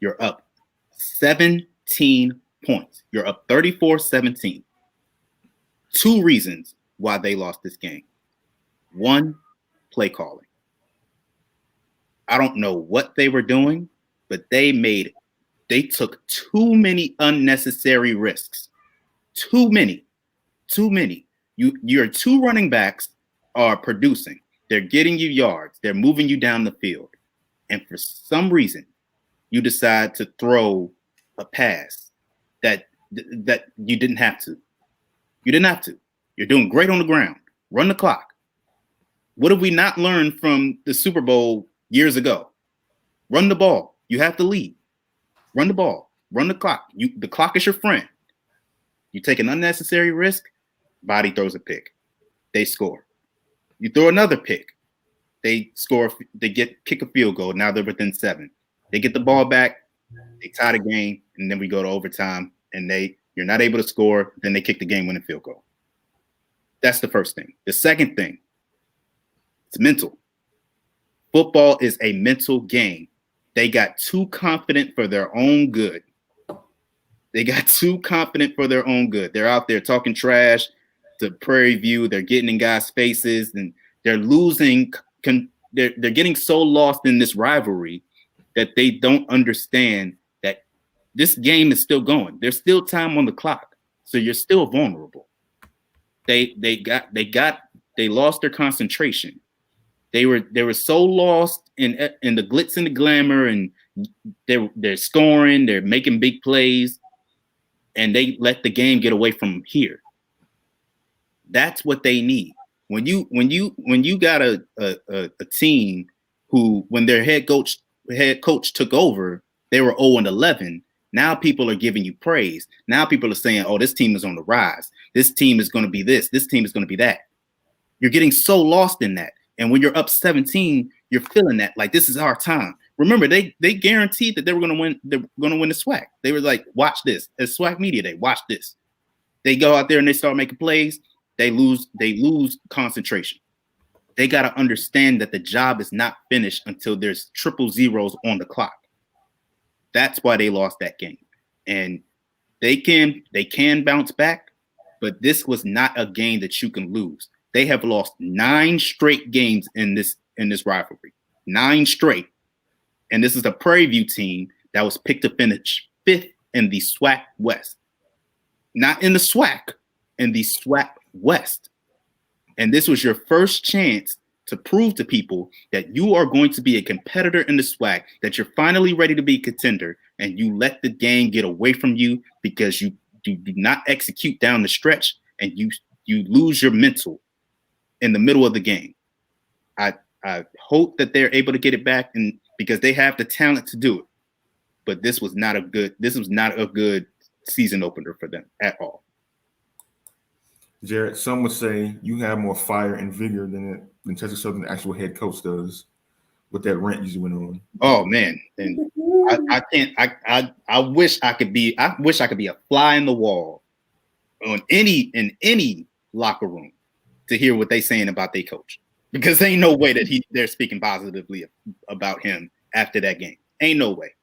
You're up 17 points. You're up 34-17. Two reasons why they lost this game. One, play calling. I don't know what they were doing, but they took too many unnecessary risks. Too many. Your two running backs are producing. They're getting you yards. They're moving you down the field. And for some reason, you decide to throw a pass that you didn't have to. You didn't have to. You're doing great on the ground. Run the clock. What have we not learned from the Super Bowl years ago? Run the ball. You have to lead. Run the ball. Run the clock. The clock is your friend. You take an unnecessary risk, body throws a pick. They score. You throw another pick. They score. They kick a field goal. Now they're within 7. They get the ball back. They tie the game, and then we go to overtime, and you're not able to score. Then they kick the game-winning field goal. That's the first thing. The second thing, it's mental. Football is a mental game. They got too confident for their own good. They're out there talking trash to Prairie View. They're getting in guys' faces, and they're losing. They're getting so lost in this rivalry that they don't understand that this game is still going. There's still time on the clock, so you're still vulnerable. They lost their concentration. They were so lost in the glitz and the glamour, and they're scoring, they're making big plays, and they let the game get away from here. That's what they need. When you got a team who, when their head coach took over, they were 0-11. Now people are giving you praise. Now people are saying, "Oh, this team is on the rise. This team is going to be this. This team is going to be that." You're getting so lost in that. And when you're up 17, you're feeling that like this is our time. Remember, they guaranteed that they were going to win. They're going to win the SWAC. They were like, "Watch this." It's SWAC Media Day. Watch this. They go out there and they start making plays. They lose concentration. They got to understand that the job is not finished until there's triple zeros on the clock. That's why they lost that game. And they can bounce back, but this was not a game that you can lose. They have lost 9 straight games in this rivalry. 9 straight. And this is a Prairie View team that was picked to finish 5th in the SWAC West. Not in the SWAC, in the SWAC West. And this was your first chance to prove to people that you are going to be a competitor in the SWAC, that you're finally ready to be a contender, and you let the game get away from you because you do not execute down the stretch, and you lose your mental in the middle of the game. I hope that they're able to get it back, and because they have the talent to do it. But this was not a good season opener for them at all. Jarrett, some would say you have more fire and vigor than Texas Southern, the actual head coach, does. With that rant you went on. Oh man, and I can't. I wish I could be. I wish I could be a fly in the wall in any locker room to hear what they saying about their coach, because there ain't no way that they're speaking positively about him after that game. Ain't no way.